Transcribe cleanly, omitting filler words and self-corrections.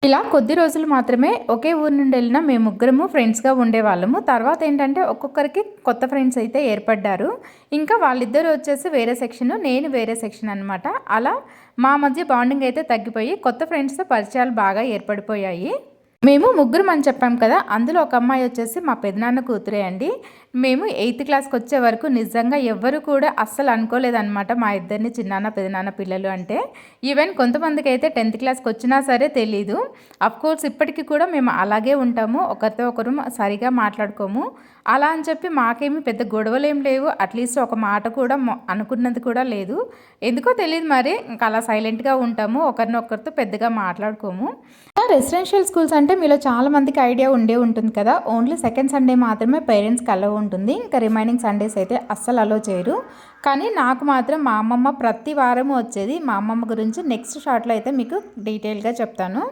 ఇలా కొద్ది రోజులు మాత్రమే ఒకే ఊరు నుండి వెళ్ళిన మేము ముగ్గురము ఫ్రెండ్స్గా ఉండేవాళ్ళము. తర్వాత ఏంటంటే ఒక్కొక్కరికి కొత్త ఫ్రెండ్స్ అయితే ఏర్పడ్డారు. ఇంకా వాళ్ళిద్దరూ వచ్చేసి వేరే సెక్షన్, నేను వేరే సెక్షన్ అనమాట. అలా మా మధ్య బాండింగ్ అయితే తగ్గిపోయి కొత్త ఫ్రెండ్స్తో పరిచయాలు బాగా ఏర్పడిపోయాయి. మేము ముగ్గురం అని చెప్పాం కదా, అందులో ఒక అమ్మాయి వచ్చేసి మా పెదనాన్న కూతురే అండి. మేము 8th క్లాస్కి వచ్చే వరకు నిజంగా ఎవ్వరు కూడా అస్సలు అనుకోలేదన్నమాట మా ఇద్దరిని చిన్నాన్న పెదనాన్న పిల్లలు అంటే. ఈవెన్ కొంతమందికి అయితే 10th క్లాస్కి వచ్చినా సరే తెలీదు. అఫ్కోర్స్ ఇప్పటికీ కూడా మేము అలాగే ఉంటాము, ఒకరితో ఒకరు సరిగా మాట్లాడుకోము. అలా అని చెప్పి మాకేమీ పెద్ద గొడవలు ఏం లేవు, అట్లీస్ట్ ఒక మాట కూడా అనుకున్నది కూడా లేదు. ఎందుకో తెలియదు మరి, ఇంకా అలా సైలెంట్గా ఉంటాము, ఒకరినొకరితో పెద్దగా మాట్లాడుకోము. రెసిడెన్షియల్ స్కూల్స్ అంటే మీలో చాలామందికి ఐడియా ఉంటుంది కదా, ఓన్లీ సెకండ్ సండే మాత్రమే పేరెంట్స్కి అలో ఉంటుంది. ఇంకా రిమైనింగ్ సండేస్ అయితే అస్సలు అలో చేయరు. కానీ నాకు మాత్రం మా అమ్మమ్మ ప్రతి వారము వచ్చేది. మా అమ్మమ్మ గురించి నెక్స్ట్ షార్ట్లో అయితే మీకు డీటెయిల్గా చెప్తాను.